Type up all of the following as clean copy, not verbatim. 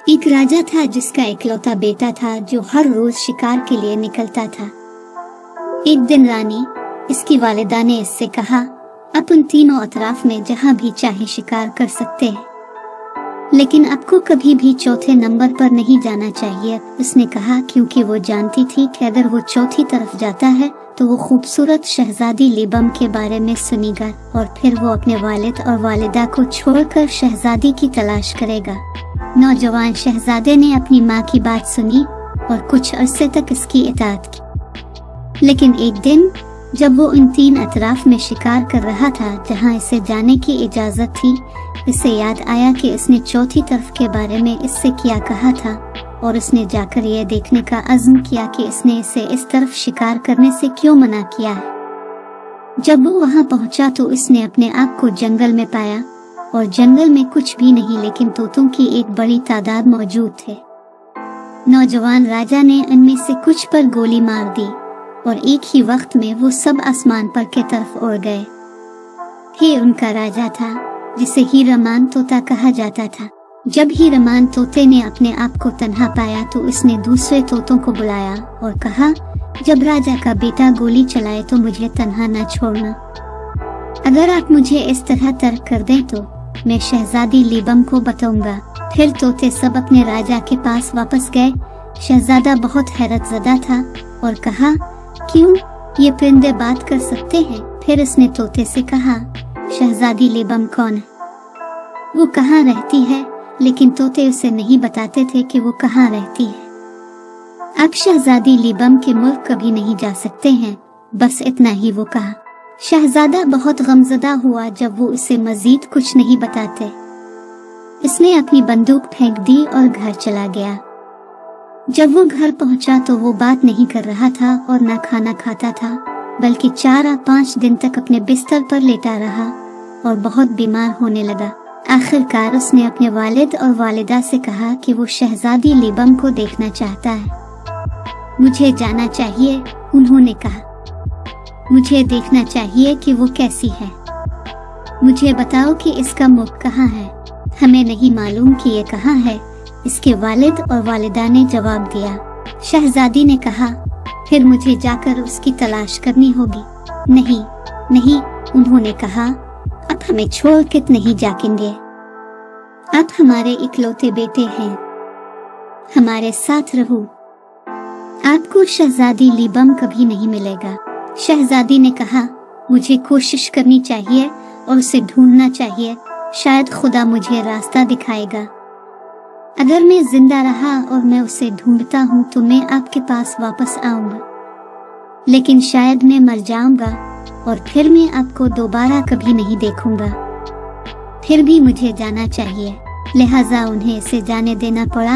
एक राजा था जिसका इकलौता बेटा था जो हर रोज शिकार के लिए निकलता था। एक दिन रानी, इसकी वालिदा ने इससे कहा, अपन तीनों अतराफ में जहाँ भी चाहे शिकार कर सकते हैं, लेकिन आपको कभी भी चौथे नंबर पर नहीं जाना चाहिए। उसने कहा क्योंकि वो जानती थी कि अगर वो चौथी तरफ जाता है तो वो खूबसूरत शहजादी लीबम के बारे में सुनेगा और फिर वो अपने वालिद और वालिदा को छोड़कर शहजादी की तलाश करेगा। नौजवान शहजादे ने अपनी माँ की बात सुनी और कुछ अरसे तक इसकी इताअत की। लेकिन एक दिन जब वो इन तीन अतराफ में शिकार कर रहा था जहाँ इसे जाने की इजाजत थी, इसे याद आया कि इसने चौथी तरफ के बारे में इससे क्या कहा था और इसने जाकर यह देखने का अज़्म किया कि इसने इसे इस तरफ शिकार करने से क्यों मना किया है। जब वो वहाँ पहुँचा तो इसने अपने आप को जंगल में पाया और जंगल में कुछ भी नहीं लेकिन तोतों की एक बड़ी तादाद मौजूद थे। नौजवान राजा ने इनमें से कुछ पर गोली मार दी और एक ही वक्त में वो सब आसमान पर के तरफ उड़ गए। ये उनका राजा था जिसे हीरामान तोता कहा जाता था। जब हीरामान तोते ने अपने आप को तन्हा पाया तो उसने दूसरे तोतों को बुलाया और कहा, जब राजा का बेटा गोली चलाए तो मुझे तन्हा न छोड़ना। अगर आप मुझे इस तरह तर्क कर दें तो मैं शहजादी लीबम को बताऊंगा। फिर तोते सब अपने राजा के पास वापस गए। शहजादा बहुत हैरतज़दा था और कहा, क्यों, ये परिंदे बात कर सकते हैं? फिर उसने तोते से कहा, शहजादी लीबम कौन है, वो कहाँ रहती है? लेकिन तोते उसे नहीं बताते थे कि वो कहाँ रहती है। अब शहजादी लीबम के मुल्क कभी नहीं जा सकते हैं, बस इतना ही वो कहा। शहजादा बहुत गमज़दा हुआ जब वो उसे मजीद कुछ नहीं बताते। इसने अपनी बंदूक फेंक दी और घर चला गया। जब वो घर पहुंचा तो वो बात नहीं कर रहा था और न खाना खाता था, बल्कि 4 या 5 दिन तक अपने बिस्तर पर लेटा रहा और बहुत बीमार होने लगा। आखिरकार उसने अपने वालिद और वालिदा से कहा कि वो शहजादी लीबम को देखना चाहता है। मुझे जाना चाहिए, उन्होंने कहा। मुझे देखना चाहिए कि वो कैसी है। मुझे बताओ कि इसका मुख कहाँ है। हमें नहीं मालूम कि ये कहाँ है, इसके वालिद और वालिदा ने जवाब दिया। शहजादी ने कहा, फिर मुझे जाकर उसकी तलाश करनी होगी। नहीं नहीं, उन्होंने कहा, अब हमें छोड़ के नहीं जाएंगे। आप हमारे इकलौते बेटे हैं, हमारे साथ रहो। आपको शहजादी लीबम कभी नहीं मिलेगा। शहजादी ने कहा, मुझे कोशिश करनी चाहिए और उसे ढूंढना चाहिए, शायद खुदा मुझे रास्ता दिखाएगा। अगर मैं जिंदा रहा और मैं उसे ढूंढता हूँ तो मैं आपके पास वापस आऊंगा, लेकिन शायद मैं मर जाऊंगा और फिर मैं आपको दोबारा कभी नहीं देखूंगा। फिर भी मुझे जाना चाहिए, लिहाजा उन्हें इसे जाने देना पड़ा।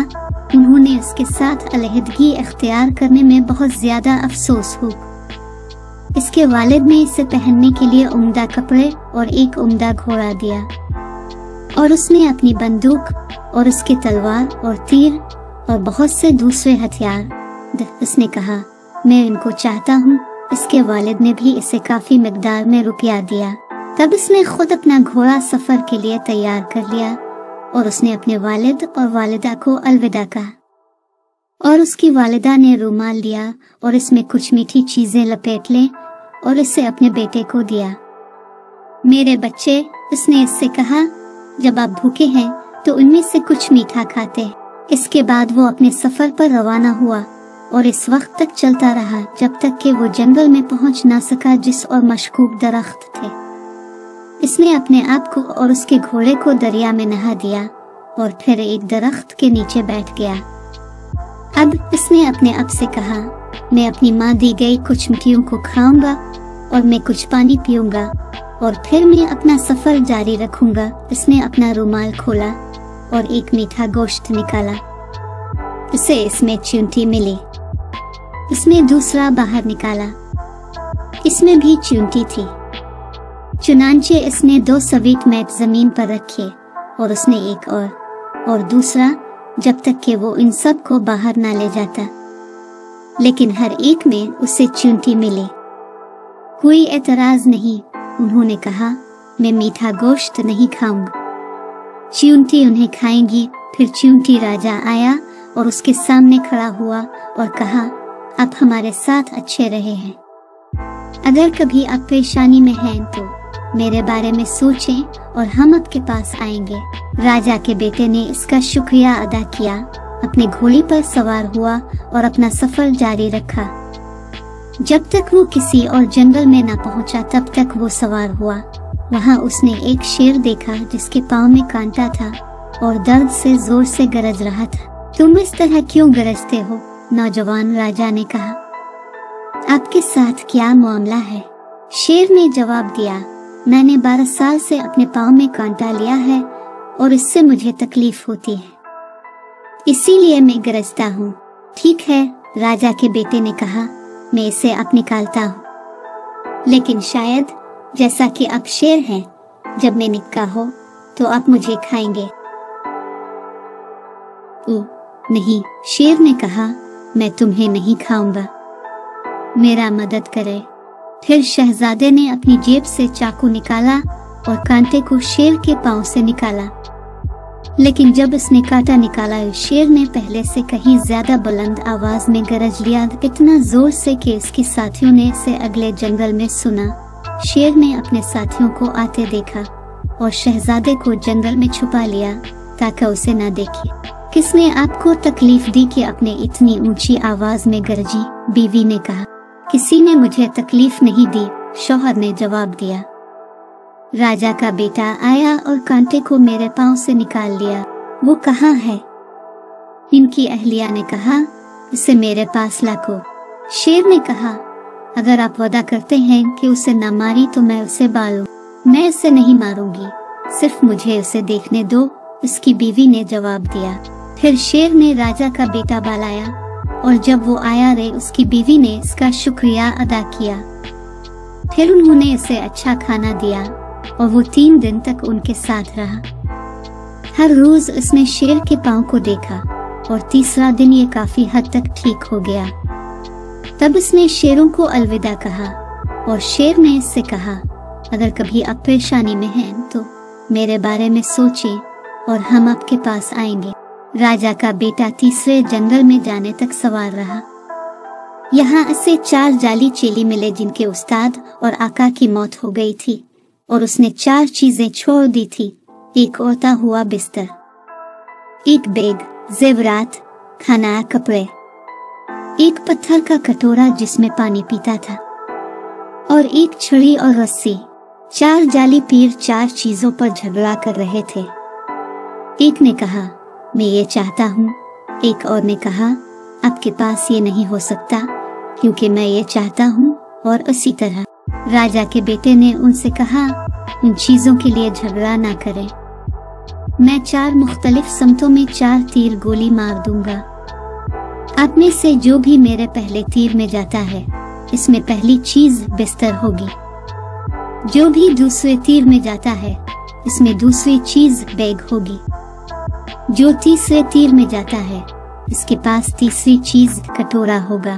उन्होंने उसके साथ अलहदगी इख्तियार करने में बहुत ज्यादा अफसोस हुआ। इसके वालिद ने इसे पहनने के लिए उम्दा कपड़े और एक उम्दा घोड़ा दिया और उसने अपनी बंदूक और उसके तलवार और तीर और बहुत से दूसरे हथियार। उसने कहा, मैं इनको चाहता हूँ। इसके वालिद ने भी इसे काफी मिकदार में रुपया दिया। तब उसने खुद अपना घोड़ा सफर के लिए तैयार कर लिया और उसने अपने वालिद और वालिदा को अलविदा कहा और उसकी वालिदा ने रुमाल लिया और इसमें कुछ मीठी चीजें लपेट लें और इसे अपने बेटे को दिया। मेरे बच्चे, उसने इससे कहा, जब आप भूखे हैं तो उनमें से कुछ मीठा खाते। इसके बाद वो अपने सफर पर रवाना हुआ और इस वक्त तक चलता रहा जब तक कि वो जंगल में पहुंच ना सका जिस और मशकूक दरख्त थे। इसने अपने आप को और उसके घोड़े को दरिया में नहा दिया और फिर एक दरख्त के नीचे बैठ गया। अब इसने अपने आप से कहा, मैं अपनी माँ दी गई कुछ मिट्टियों को खाऊंगा और मैं कुछ पानी पीऊंगा और फिर मैं अपना सफर जारी रखूंगा। इसने अपना रुमाल खोला और एक मीठा गोश्त निकाला। उसे इसमें चींटी मिली। इसमें दूसरा बाहर निकाला, इसमें भी चींटी थी। चुनांचे इसने 2 स्वीट मैट जमीन पर रखे और उसने एक और दूसरा, जब तक कि वो इन सब को बाहर ना ले जाता। लेकिन हर एक में उसे चींटी मिली। कोई एतराज नहीं। उन्होंने कहा, मैं मीठा गोश्त नहीं खाऊंगा। चींटी उन्हें खाएंगी फिर चिमटी राजा आया और उसके सामने खड़ा हुआ और कहा, आप हमारे साथ अच्छे रहे हैं। अगर कभी आप परेशानी में हैं तो मेरे बारे में सोचें और हम आपके पास आएंगे। राजा के बेटे ने इसका शुक्रिया अदा किया, अपने घोड़े पर सवार हुआ और अपना सफर जारी रखा। जब तक वो किसी और जंगल में न पहुंचा तब तक वो सवार हुआ। वहां उसने एक शेर देखा जिसके पाँव में कांटा था और दर्द से जोर से गरज रहा था। तुम इस तरह क्यों गरजते हो? नौजवान राजा ने कहा। आपके साथ क्या मामला है? शेर ने जवाब दिया, मैंने 12 साल से अपने पाँव में कांटा लिया है और इससे मुझे तकलीफ होती है, इसीलिए मैं गरजता हूँ। ठीक है, राजा के बेटे ने कहा, मैं इसे अब निकालता हूँ, लेकिन शायद जैसा कि आप शेर हैं, जब मैं निक्का हो तो आप मुझे खाएंगे। ओ नहीं, शेर ने कहा, मैं तुम्हें नहीं खाऊंगा, मेरा मदद करे। फिर शहजादे ने अपनी जेब से चाकू निकाला और कांटे को शेर के पांव से निकाला। लेकिन जब उसने कांटा निकाला, शेर ने पहले से कहीं ज्यादा बुलंद आवाज में गरज लिया, इतना जोर से कि इसके साथियों ने इसे अगले जंगल में सुना। शेर ने अपने साथियों को आते देखा और शहजादे को जंगल में छुपा लिया ताकि उसे न देखे। किसने आपको तकलीफ दी कि अपने इतनी ऊंची आवाज में गरजी? बीवी ने कहा। किसी ने मुझे तकलीफ नहीं दी, शौहर ने जवाब दिया। राजा का बेटा आया और कांटे को मेरे पांव से निकाल लिया। वो कहाँ है? इनकी अहलिया ने कहा, इसे मेरे पास लाको। शेर ने कहा, अगर आप वादा करते हैं कि उसे न मारी तो मैं उसे बालूं। मैं इसे नहीं मारूंगी, सिर्फ मुझे उसे देखने दो, उसकी बीवी ने जवाब दिया। फिर शेर ने राजा का बेटा बालाया और जब वो आया रे, उसकी बीवी ने इसका शुक्रिया अदा किया। फिर उन्होंने इसे अच्छा खाना दिया और वो 3 दिन तक उनके साथ रहा। हर रोज उसने शेर के पांव को देखा और तीसरा दिन ये काफी हद तक ठीक हो गया। तब उसने शेरों को अलविदा कहा और शेर ने इससे कहा, अगर कभी आप परेशानी में हैं तो मेरे बारे में सोचें और हम आपके पास आएंगे। राजा का बेटा तीसरे जंगल में जाने तक सवार रहा। यहाँ उसे 4 जाली चेली मिले जिनके उस्ताद और आका की मौत हो गई थी और उसने 4 चीजें छोड़ दी थी। एक ओढ़ता हुआ बिस्तर, एक बैग, जेवरात, खाना, कपड़े, एक पत्थर का कटोरा जिसमें पानी पीता था और एक छड़ी और रस्सी। 4 जाली पीर 4 चीजों पर झगड़ा कर रहे थे। एक ने कहा, मैं ये चाहता हूँ। एक और ने कहा, आपके पास ये नहीं हो सकता क्योंकि मैं ये चाहता हूँ। और उसी तरह राजा के बेटे ने उनसे कहा, उन चीजों के लिए झगड़ा ना करें। मैं 4 मुख्तलिफ समतों में 4 तीर गोली मार दूंगा। आप में से जो भी मेरे पहले तीर में जाता है, इसमें पहली चीज बिस्तर होगी। जो भी दूसरे तीर में जाता है, इसमें दूसरी चीज बैग होगी। जो तीसरे तीर में जाता है, इसके पास तीसरी चीज कटोरा होगा।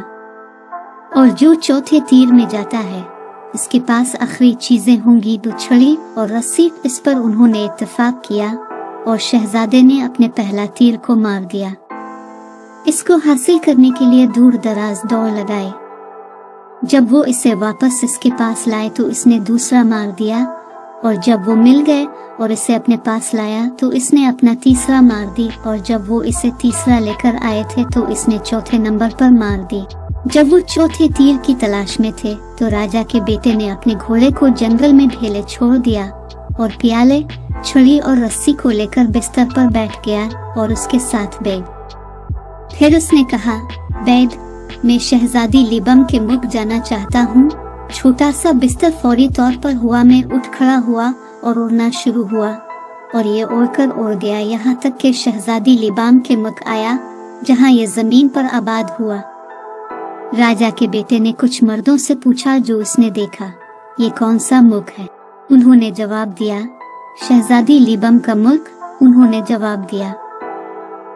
और जो चौथे तीर में जाता है, इसके पास आखिरी चीजें होंगी, 2 छड़ी और रस्सी। इस पर उन्होंने इत्तेफाक किया और शहजादे ने अपने पहला तीर को मार दिया। इसको हासिल करने के लिए दूर दराज दौड़ लगाई। जब वो इसे वापस इसके पास लाए तो इसने दूसरा मार दिया और जब वो मिल गए और इसे अपने पास लाया तो इसने अपना तीसरा मार दी और जब वो इसे तीसरा लेकर आए थे तो इसने चौथे नंबर पर मार दी। जब वो चौथे तीर की तलाश में थे तो राजा के बेटे ने अपने घोड़े को जंगल में ढेले छोड़ दिया और प्याले, छड़ी और रस्सी को लेकर बिस्तर पर बैठ गया और उसके साथ बैग। फिर उसने कहा, बैद, मैं शहजादी लिबम के मुल्क जाना चाहता हूँ। छोटा सा बिस्तर फौरी तौर पर हुआ। मैं उठ खड़ा हुआ और उड़ना शुरू हुआ और ये उड़कर उड़ गया यहाँ तक कि शहजादी लिबाम के मुल्क आया जहाँ ये जमीन पर आबाद हुआ। राजा के बेटे ने कुछ मर्दों से पूछा जो उसने देखा, ये कौन सा मुल्क है? उन्होंने जवाब दिया, शहजादी लिबम का मुल्क। उन्होंने जवाब दिया।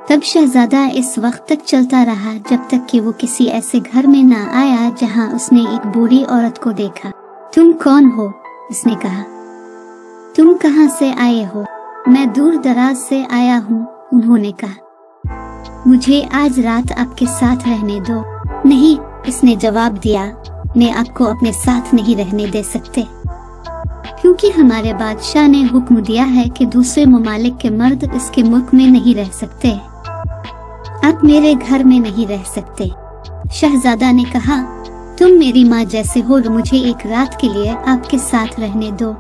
तब शहजादा इस वक्त तक चलता रहा जब तक कि वो किसी ऐसे घर में ना आया जहां उसने एक बूढ़ी औरत को देखा। तुम कौन हो? उसने कहा। तुम कहां से आए हो? मैं दूर दराज से आया हूँ, उन्होंने कहा, मुझे आज रात आपके साथ रहने दो। नहीं, इसने जवाब दिया, मैं आपको अपने साथ नहीं रहने दे सकते, क्योंकि हमारे बादशाह ने हुक्म दिया है कि दूसरे ममालिक के मर्द इसके मुल्क में नहीं रह सकते। आप मेरे घर में नहीं रह सकते। शहजादा ने कहा, तुम मेरी माँ जैसे हो, मुझे एक रात के लिए आपके साथ रहने दो।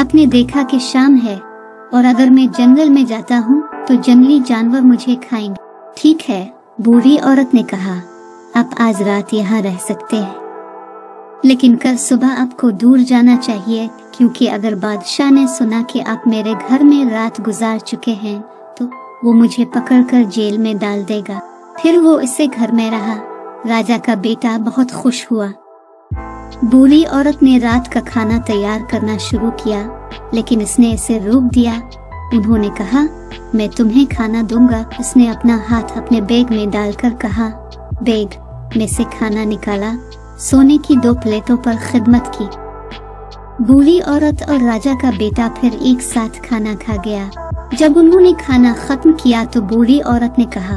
आपने देखा कि शाम है और अगर मैं जंगल में जाता हूँ तो जंगली जानवर मुझे खाएंगे। ठीक है, बूढ़ी औरत ने कहा, आप आज रात यहाँ रह सकते हैं, लेकिन कल सुबह आपको दूर जाना चाहिए, क्योंकि अगर बादशाह ने सुना कि आप मेरे घर में रात गुजार चुके हैं तो वो मुझे पकड़कर जेल में डाल देगा। फिर वो इसे घर में रहा। राजा का बेटा बहुत खुश हुआ। बूढ़ी औरत ने रात का खाना तैयार करना शुरू किया, लेकिन इसने इसे रोक दिया। उन्होंने कहा, मैं तुम्हें खाना दूंगा। उसने अपना हाथ अपने बैग में डालकर कहा, बैग में से खाना निकाला, सोने की 2 प्लेटों पर खिदमत की। बूढ़ी औरत और राजा का बेटा फिर एक साथ खाना खा गया। जब उन्होंने खाना खत्म किया तो बूढ़ी औरत ने कहा,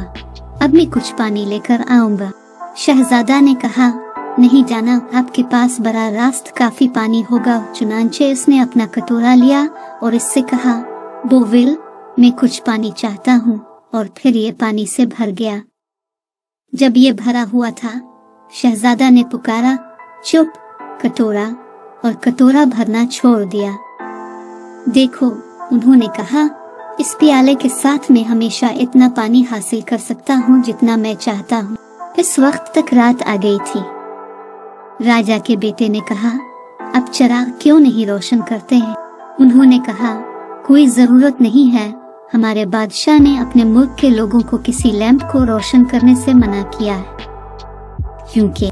अब मैं कुछ पानी लेकर आऊंगा। शहजादा ने कहा, नहीं जाना, आपके पास बड़ा रास्त काफी पानी होगा। चुनांचे उसने अपना कटोरा लिया और इससे कहा, बोविल, मैं कुछ पानी चाहता हूँ, और फिर ये पानी से भर गया। जब ये भरा हुआ था, शहजादा ने पुकारा, चुप। कटोरा और कटोरा भरना छोड़ दिया। देखो, उन्होंने कहा, इस प्याले के साथ मैं हमेशा इतना पानी हासिल कर सकता हूँ जितना मैं चाहता हूँ। इस वक्त तक रात आ गई थी। राजा के बेटे ने कहा, अब चिराग क्यों नहीं रोशन करते हैं? उन्होंने कहा, कोई जरूरत नहीं है, हमारे बादशाह ने अपने मुल्क के लोगों को किसी लैंप को रोशन करने से मना किया है, क्योंकि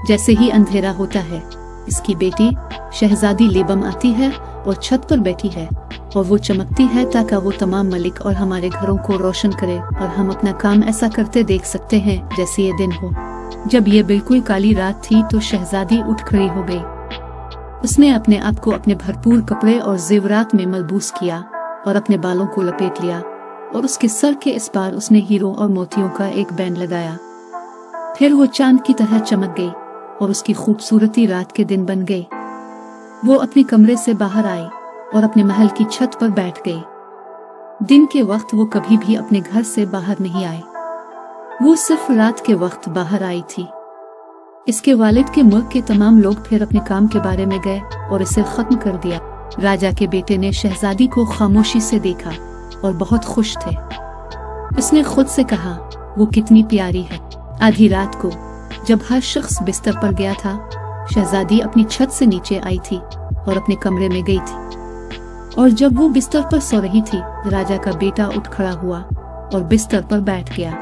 जैसे ही अंधेरा होता है, इसकी बेटी शहजादी लेबम आती है और छत पर बैठी है और वो चमकती है ताकि वो तमाम मलिक और हमारे घरों को रोशन करे और हम अपना काम ऐसा करते देख सकते हैं जैसे ये दिन हो। जब ये बिल्कुल काली रात थी तो शहजादी उठ खड़ी हो गई। उसने अपने आप को अपने भरपूर कपड़े और जेवरात में मलबूस किया और अपने बालों को लपेट लिया और उसके सर के इस पार उसने हीरों और मोतियों का एक बैंड लगाया। फिर वो चांद की तरह चमक गई और उसकी खूबसूरती रात के दिन बन गई। वो अपने कमरे से बाहर आई और अपने महल की छत पर बैठ गई। दिन के वक्त वो कभी भी अपने घर से बाहर नहीं आई, वो सिर्फ रात के वक्त बाहर आई थी। इसके वालिद के मुल्क के तमाम लोग फिर अपने काम के बारे में गए और इसे खत्म कर दिया। राजा के बेटे ने शहजादी को खामोशी से देखा और बहुत खुश थे। उसने खुद से कहा, वो कितनी प्यारी है। आधी रात को जब हर शख्स बिस्तर पर गया था, शहजादी अपनी छत से नीचे आई थी और अपने कमरे में गई थी। और जब वो बिस्तर पर सो रही थी, राजा का बेटा उठ खड़ा हुआ और बिस्तर पर बैठ गया।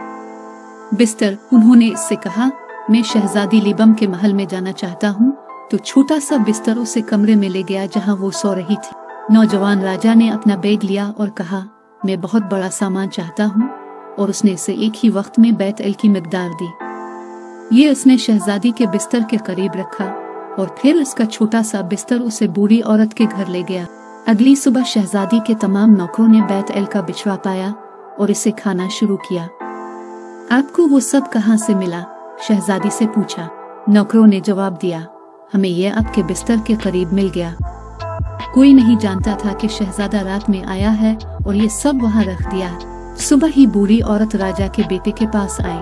बिस्तर, उन्होंने इससे कहा, मैं शहजादी लेबम के महल में जाना चाहता हूँ। तो छोटा सा बिस्तर उसे कमरे में ले गया जहाँ वो सो रही थी। नौजवान राजा ने अपना बैग लिया और कहा, मैं बहुत बड़ा सामान चाहता हूँ, और उसने इसे एक ही वक्त में बैत एल की मिकदार दी। ये उसने शहजादी के बिस्तर के करीब रखा और फिर उसका छोटा सा बिस्तर उसे बूढ़ी औरत के घर ले गया। अगली सुबह शहजादी के तमाम नौकरों ने बैत एल का बिछवा पाया और इसे खाना शुरू किया। आपको वो सब कहाँ से मिला? शहजादी से पूछा। नौकरों ने जवाब दिया, हमें यह आपके बिस्तर के करीब मिल गया। कोई नहीं जानता था कि शहजादा रात में आया है और ये सब वहाँ रख दिया। सुबह ही बूढ़ी औरत राजा के बेटे के पास आई।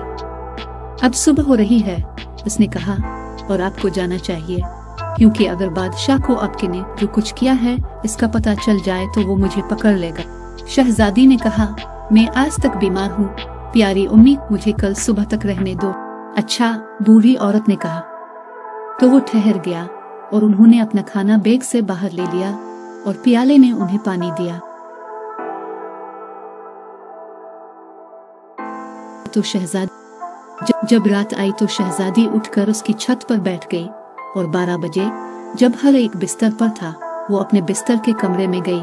अब सुबह हो रही है, उसने कहा, और आपको जाना चाहिए, क्योंकि अगर बादशाह को आपने जो कुछ किया है इसका पता चल जाए तो वो मुझे पकड़ लेगा। शहजादी ने कहा, मैं आज तक बीमार हूँ, प्यारी उम्मी, मुझे कल सुबह तक रहने दो। अच्छा, बूढ़ी औरत ने कहा। तो वो ठहर गया और उन्होंने अपना खाना बैग से बाहर ले लिया और प्याले ने उन्हें पानी दिया। तो जब रात आई तो शहजादी उठकर उसकी छत पर बैठ गई और 12 बजे जब हर एक बिस्तर पर था, वो अपने बिस्तर के कमरे में गई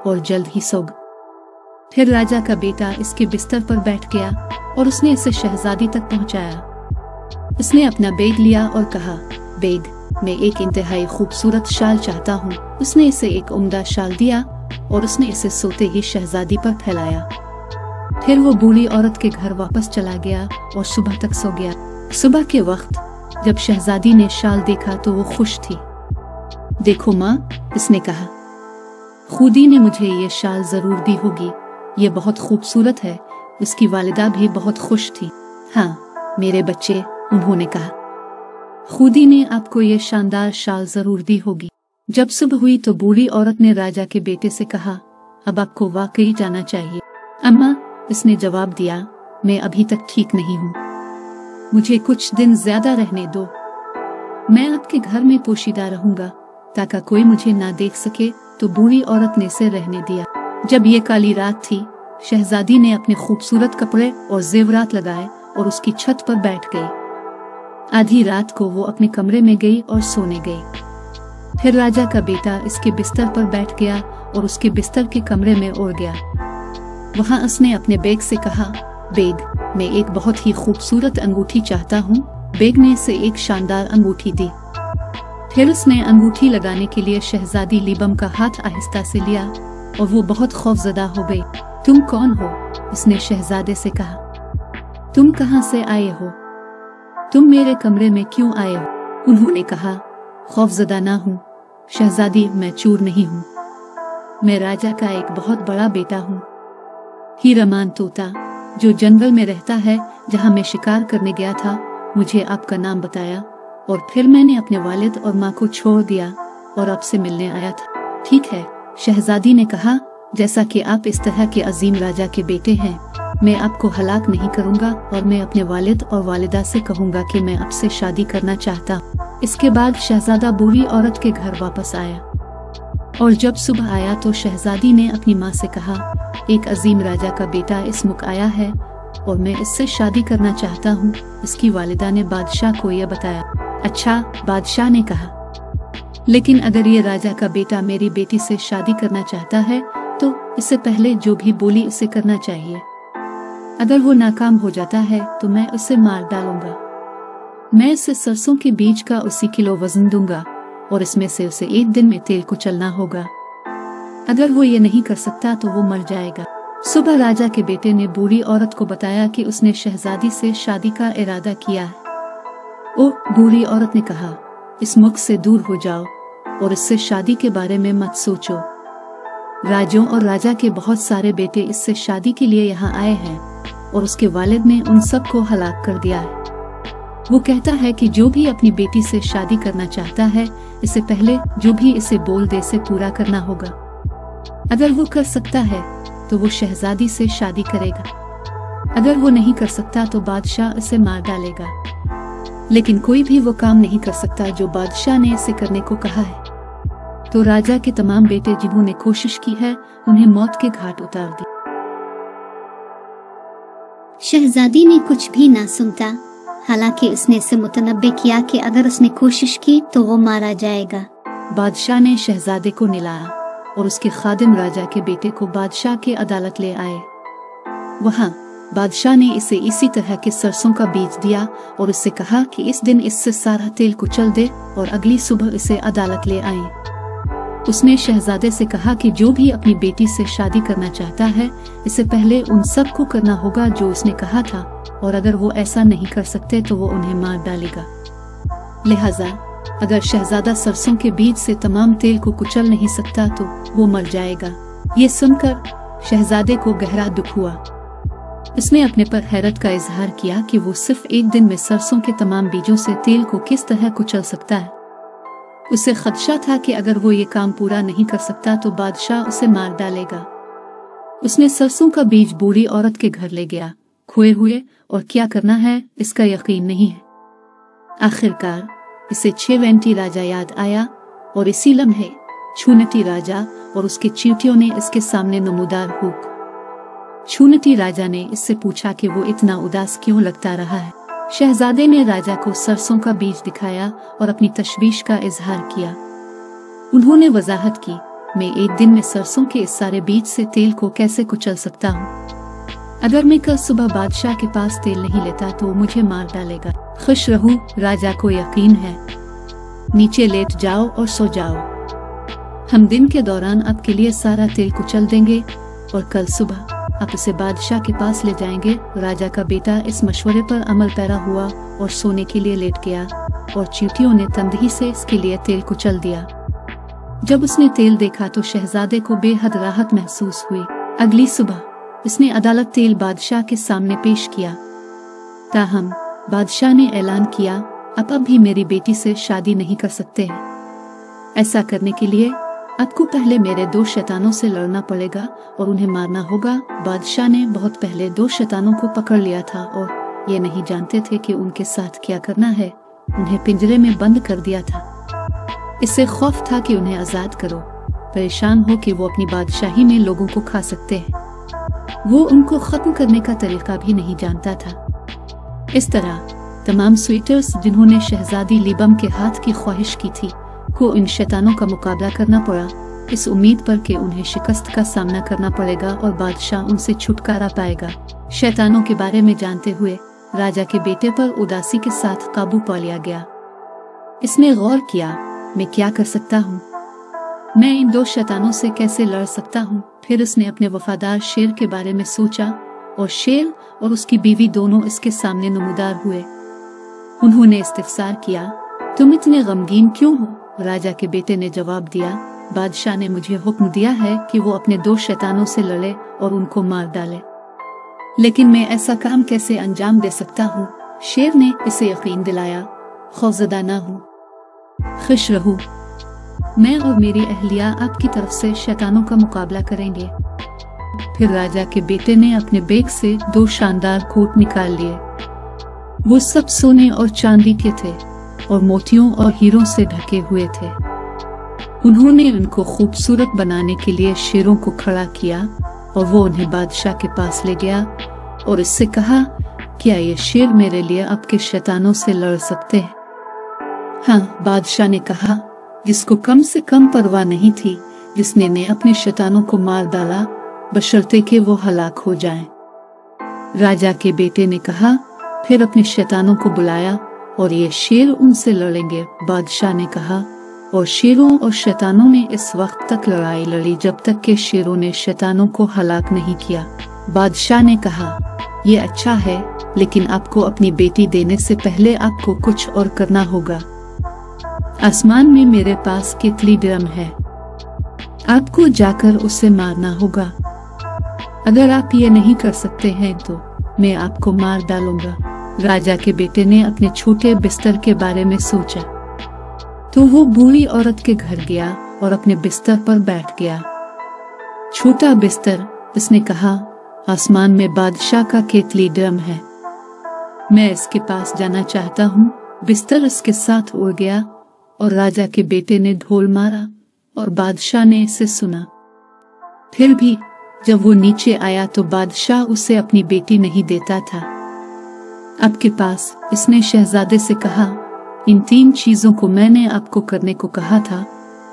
और जल्द ही सो गई। फिर राजा का बेटा इसके बिस्तर पर बैठ गया और उसने इसे शहजादी तक पहुंचाया। उसने अपना बैग लिया और कहा, बैग, मैं एक इंतहाई खूबसूरत शाल चाहता हूँ। उसने इसे एक उम्दा शाल दिया और उसने इसे सोते ही शहजादी पर फैलाया। फिर वो बूढ़ी औरत के घर वापस चला गया और सुबह तक सो गया। सुबह के वक्त जब शहजादी ने शाल देखा तो वो खुश थी। देखो माँ, इसने कहा, खुदी ने मुझे ये शाल जरूर दी होगी, ये बहुत खूबसूरत है। उसकी वालिदा भी बहुत खुश थी। हाँ मेरे बच्चे, उन्होंने कहा, खुदी ने आपको ये शानदार शाल जरूर दी होगी। जब सुबह हुई तो बूढ़ी औरत ने राजा के बेटे से कहा, अब आपको वाकई जाना चाहिए। अम्मा, इसने जवाब दिया, मैं अभी तक ठीक नहीं हूँ, मुझे कुछ दिन ज्यादा रहने दो। मैं आपके घर में पोशीदा रहूंगा ताकि कोई मुझे ना देख सके। तो बूढ़ी औरत ने इसे रहने दिया। जब ये काली रात थी, शहजादी ने अपने खूबसूरत कपड़े और जेवरात लगाए और उसकी छत पर बैठ गई। आधी रात को वो अपने कमरे में गई और सोने गई। फिर राजा का बेटा इसके बिस्तर पर बैठ गया और उसके बिस्तर के कमरे में उड़ गया। वहां उसने अपने बेग से कहा, बेग, मैं एक बहुत ही खूबसूरत अंगूठी चाहता हूँ। बेग ने इसे एक शानदार अंगूठी दी। फिर उसने अंगूठी लगाने के लिए शहजादी लीबम का हाथ आहिस्ता से लिया और वो बहुत खौफजदा हो गई। तुम कौन हो? उसने शहजादे से कहा। तुम कहाँ से आए हो? तुम मेरे कमरे में क्यों आए हो? उन्होंने कहा, खौफजदा ना हूँ शहजादी, मैं चोर नहीं हूँ, मैं राजा का एक बहुत बड़ा बेटा हूँ। हीरामान तोता जो जंगल में रहता है जहाँ मैं शिकार करने गया था, मुझे आपका नाम बताया और फिर मैंने अपने वालिद और माँ को छोड़ दिया और आपसे मिलने आया था। ठीक है, शहजादी ने कहा, जैसा कि आप इस तरह के अजीम राजा के बेटे हैं, मैं आपको हलाक नहीं करूंगा और मैं अपने वालिद और वालिदा से कहूंगा कि मैं आपसे शादी करना चाहता हूँ। इसके बाद शहजादा बूढ़ी औरत के घर वापस आया और जब सुबह आया तो शहजादी ने अपनी माँ से कहा, एक अजीम राजा का बेटा इस मुल्क आया है और मैं इससे शादी करना चाहता हूँ। इसकी वालिदा ने बादशाह को यह बताया। अच्छा, बादशाह ने कहा, लेकिन अगर ये राजा का बेटा मेरी बेटी से शादी करना चाहता है तो इससे पहले जो भी बोली उसे करना चाहिए। अगर वो नाकाम हो जाता है तो मैं उसे मार डालूंगा। मैं इसे सरसों के बीज का 80 किलो वजन दूंगा और इसमें से उसे एक दिन में तेल कुचलना होगा। अगर वो ये नहीं कर सकता तो वो मर जाएगा। सुबह राजा के बेटे ने बूढ़ी औरत को बताया कि उसने शहजादी से शादी का इरादा किया है। ओ, बूढ़ी औरत ने कहा, इस मुल्क से दूर हो जाओ और इससे शादी के बारे में मत सोचो। राजों और राजा के बहुत सारे बेटे इससे शादी के लिए यहाँ आए हैं और उसके वालिद ने उन सब को हलाक कर दिया है। वो कहता है कि जो भी अपनी बेटी से शादी करना चाहता है, इससे पहले जो भी इसे बोल दे से पूरा करना होगा। अगर वो कर सकता है तो वो शहजादी से शादी करेगा। अगर वो नहीं कर सकता तो बादशाह इसे मार डालेगा। लेकिन कोई भी वो काम नहीं कर सकता जो बादशाह ने इसे करने को कहा है। तो राजा के तमाम बेटे जिन्होंने कोशिश की है, उन्हें मौत के घाट उतार दी। शहजादी ने कुछ भी ना सुनता, हालांकि उसने इसे मुतनब्बे किया कि अगर उसने कोशिश की तो वो मारा जाएगा। बादशाह ने शहजादे को निलाया और उसके खादिम राजा के बेटे को बादशाह के अदालत ले आए। वहाँ बादशाह ने इसे इसी तरह के सरसों का बीज दिया और उससे कहा कि इस दिन इससे सारा तेल कुचल दे और अगली सुबह इसे अदालत ले आए। उसने शहजादे से कहा कि जो भी अपनी बेटी से शादी करना चाहता है, इससे पहले उन सब को करना होगा जो उसने कहा था, और अगर वो ऐसा नहीं कर सकते तो वो उन्हें मार डालेगा। लिहाजा अगर शहजादा सरसों के बीज से तमाम तेल को कुचल नहीं सकता तो वो मर जाएगा। ये सुनकर शहजादे को गहरा दुख हुआ। उसने अपने पर हैरत का इजहार किया कि वो सिर्फ एक दिन में सरसों के तमाम बीजों से तेल को किस तरह कुचल सकता है। उसे खदशा था कि अगर वो ये काम पूरा नहीं कर सकता तो बादशाह उसे मार डालेगा। उसने सरसों का बीज बूढ़ी औरत के घर ले गया, खोए हुए और क्या करना है इसका यकीन नहीं है। आखिरकार इसे छेवेंटी राजा याद आया और इसी लम्हे छूनटी राजा और उसके चींटियों ने इसके सामने नमूदार हुक। छूनटी राजा ने इससे पूछा कि वो इतना उदास क्यों लगता रहा है। शहजादे ने राजा को सरसों का बीज दिखाया और अपनी तशवीश का इजहार किया। उन्होंने वजाहत की, मैं एक दिन में सरसों के इस सारे बीज से तेल को कैसे कुचल सकता हूँ। अगर मैं कल सुबह बादशाह के पास तेल नहीं लेता तो मुझे मार डालेगा। खुश रहूं, राजा को यकीन है। नीचे लेट जाओ और सो जाओ। हम दिन के दौरान आपके लिए सारा तेल कुचल देंगे और कल सुबह आप इसे बादशाह के पास ले जाएंगे। राजा का बेटा इस मशवरे पर अमल पैरा हुआ और सोने के लिए लेट गया और चींटियों ने तंदही से इसके लिए तेल कुचल दिया। जब उसने तेल देखा तो शहजादे को बेहद राहत महसूस हुई। अगली सुबह इसने अदालत तेल बादशाह के सामने पेश किया। ताहम बादशाह ने ऐलान किया, आप अब भी मेरी बेटी से शादी नहीं कर सकते हैं। ऐसा करने के लिए आपको पहले मेरे 2 शैतानों से लड़ना पड़ेगा और उन्हें मारना होगा। बादशाह ने बहुत पहले 2 शैतानों को पकड़ लिया था और ये नहीं जानते थे कि उनके साथ क्या करना है। उन्हें पिंजरे में बंद कर दिया था। इससे खौफ था कि उन्हें आजाद करो, परेशान हो कि वो अपनी बादशाही में लोगों को खा सकते हैं। वो उनको खत्म करने का तरीका भी नहीं जानता था। इस तरह तमाम स्वीटर्स जिन्होंने शहजादी लीबम के हाथ की ख्वाहिश की थी को इन शैतानों का मुकाबला करना पड़ा, इस उम्मीद पर कि उन्हें शिकस्त का सामना करना पड़ेगा और बादशाह उनसे छुटकारा पाएगा। शैतानों के बारे में जानते हुए राजा के बेटे पर उदासी के साथ काबू पा लिया गया। इसने गौर किया, मैं क्या कर सकता हूँ? मैं इन 2 शैतानों से कैसे लड़ सकता हूँ? फिर उसने अपने वफादार शेर के बारे में सोचा और शेर और उसकी बीवी दोनों इसके सामने नमूदार हुए। उन्होंने इस्तिफसार किया, तुम इतने गमगीन क्यों हो? राजा के बेटे ने जवाब दिया, बादशाह ने मुझे हुक्म दिया है कि वो अपने 2 शैतानों से लड़े और उनको मार डाले, लेकिन मैं ऐसा काम कैसे अंजाम दे सकता हूँ? शेर ने इसे यकीन दिलाया, खौफज़दा ना हो, खुश रहो, मैं और मेरी अहलिया आपकी तरफ से शैतानों का मुकाबला करेंगे। फिर राजा के बेटे ने अपने बैग से 2 शानदार कोट निकाल लिए। वो सब सोने और चांदी के थे और मोतियों और हीरों से ढके हुए थे। उन्होंने उनको खूबसूरत बनाने के लिए शेरों को खड़ा किया और वो उन्हें बादशाह के पास ले गया और इससे कहा, क्या ये शेर मेरे लिए आपके शैतानों से लड़ सकते हैं? हाँ, बादशाह ने कहा, जिसको कम से कम परवाह नहीं थी, जिसने ने अपने शैतानों को मार डाला बशर्ते कि वो हलाक हो जाएं। राजा के बेटे ने कहा, फिर अपने शैतानों को बुलाया और ये शेर उनसे लड़ेंगे। बादशाह ने कहा, और शेरों और शैतानों ने इस वक्त तक लड़ाई लड़ी जब तक कि शेरों ने शैतानों को हलाक नहीं किया। बादशाह ने कहा, ये अच्छा है, लेकिन आपको अपनी बेटी देने से पहले आपको कुछ और करना होगा। आसमान में मेरे पास कितली ड्रम है, आपको जाकर उसे मारना होगा। अगर आप ये नहीं कर सकते हैं तो मैं आपको मार डालूंगा। राजा के बेटे ने अपने छोटे बिस्तर के बारे में सोचा, तो वो बूढ़ी औरत के घर गया और अपने बिस्तर पर बैठ गया। छोटा बिस्तर, उसने कहा, आसमान में बादशाह का केतली ड्रम है, मैं इसके पास जाना चाहता हूँ। बिस्तर इसके साथ उड़ गया और राजा के बेटे ने ढोल मारा और बादशाह ने इसे सुना। फिर भी जब वो नीचे आया तो बादशाह उसे अपनी बेटी नहीं देता था। आपके पास, इसने शहजादे से कहा, इन 3 चीजों को मैंने आपको करने को कहा था,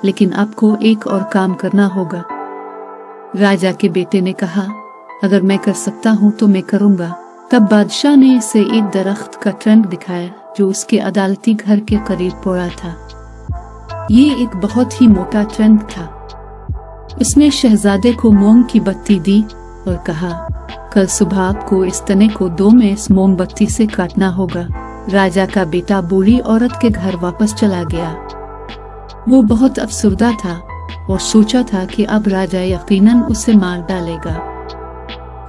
लेकिन आपको एक और काम करना होगा। राजा के बेटे ने कहा, अगर मैं कर सकता हूँ तो मैं करूँगा। तब बादशाह ने इसे एक दरख्त का ट्रंक दिखाया जो उसके अदालती घर के करीब पड़ा था। ये एक बहुत ही मोटा ट्रंक था। उसने शहजादे को मोम की बत्ती दी और कहा, कल सुबह आपको इस तने को 2 में इस मोमबत्ती से काटना होगा। राजा का बेटा बूढ़ी औरत के घर वापस चला गया। वो बहुत अफसुर्दा था और सोचा था कि अब राजा यकीनन उसे मार डालेगा।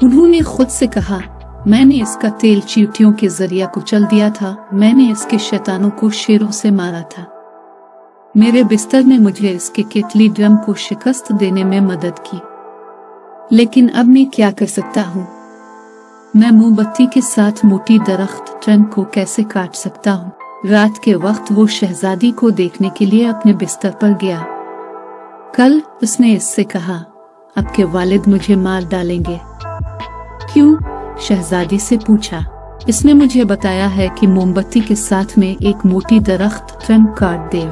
उन्होंने खुद से कहा, मैंने इसका तेल चींटियों के जरिए कुचल दिया था, मैंने इसके शैतानों को शेरों से मारा था। मेरे बिस्तर ने मुझे इसके केतली ड्रम को शिकस्त देने में मदद की, लेकिन अब मैं क्या कर सकता हूँ? मैं मोमबत्ती के साथ मोटी दरख्त ट्रंक को कैसे काट सकता हूँ? रात के वक्त वो शहजादी को देखने के लिए अपने बिस्तर पर गया। कल उसने इससे कहा, आपके वालिद मुझे मार डालेंगे। क्यों? शहजादी से पूछा। इसने मुझे बताया है कि मोमबत्ती के साथ में एक मोटी दरख्त ट्रंक काट दे।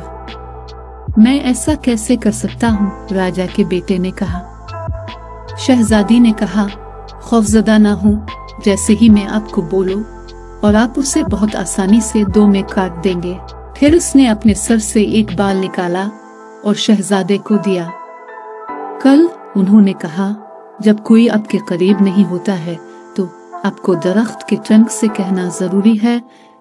मैं ऐसा कैसे कर सकता हूँ? राजा के बेटे ने कहा। शहजादी ने कहा, खौफजदा ना हो, जैसे ही मैं आपको बोलूं और आप उसे बहुत आसानी से 2 में काट देंगे। फिर उसने अपने सर से एक बाल निकाला और शहजादे को दिया। कल उन्होंने कहा, जब कोई आपके करीब नहीं होता है तो आपको दरख्त के ट्रंक से कहना जरूरी है।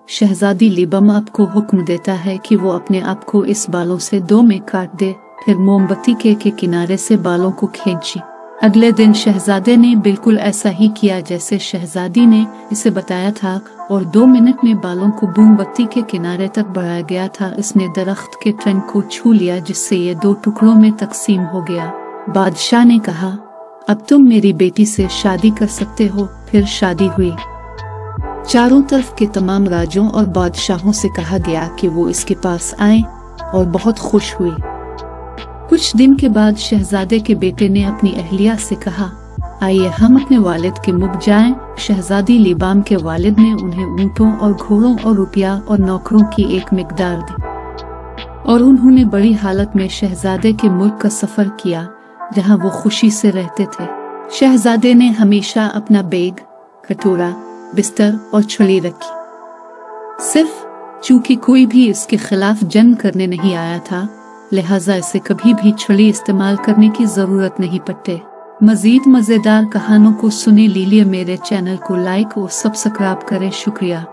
शहजादी लिबम आपको हुक्म देता है कि वो अपने आप को इस बालों से 2 में काट दे, फिर मोमबत्ती के किनारे से बालों को खींची। अगले दिन शहजादे ने बिल्कुल ऐसा ही किया जैसे शहजादी ने इसे बताया था और 2 मिनट में बालों को मोमबत्ती के किनारे तक बढ़ाया गया था। इसने दरख्त के ट्रंक को छू लिया जिससे ये 2 टुकड़ों में तकसीम हो गया। बादशाह ने कहा, अब तुम मेरी बेटी से शादी कर सकते हो। फिर शादी हुई। चारों तरफ के तमाम राजों और बादशाहों से कहा गया कि वो इसके पास आए और बहुत खुश हुई। कुछ दिन के बाद शहजादे के बेटे ने अपनी अहलिया से कहा, आइए हम अपने वालिद के मुख जाएं। शहजादी लिबाम के वालिद ने उन्हें ऊंटों और घोड़ों और रुपया और नौकरों की एक मिकदार दी और उन्होंने बड़ी हालत में शहजादे के मुल्क का सफर किया जहां वो खुशी से रहते थे। शहजादे ने हमेशा अपना बैग, कटोरा, बिस्तर और छड़ी रखी। सिर्फ चूंकि कोई भी इसके खिलाफ जंग करने नहीं आया था, लिहाजा इसे कभी भी छड़ी इस्तेमाल करने की जरूरत नहीं पड़ती। मजीद मजेदार कहानियों को सुने लीजिए मेरे चैनल को लाइक और सब्सक्राइब करें। शुक्रिया।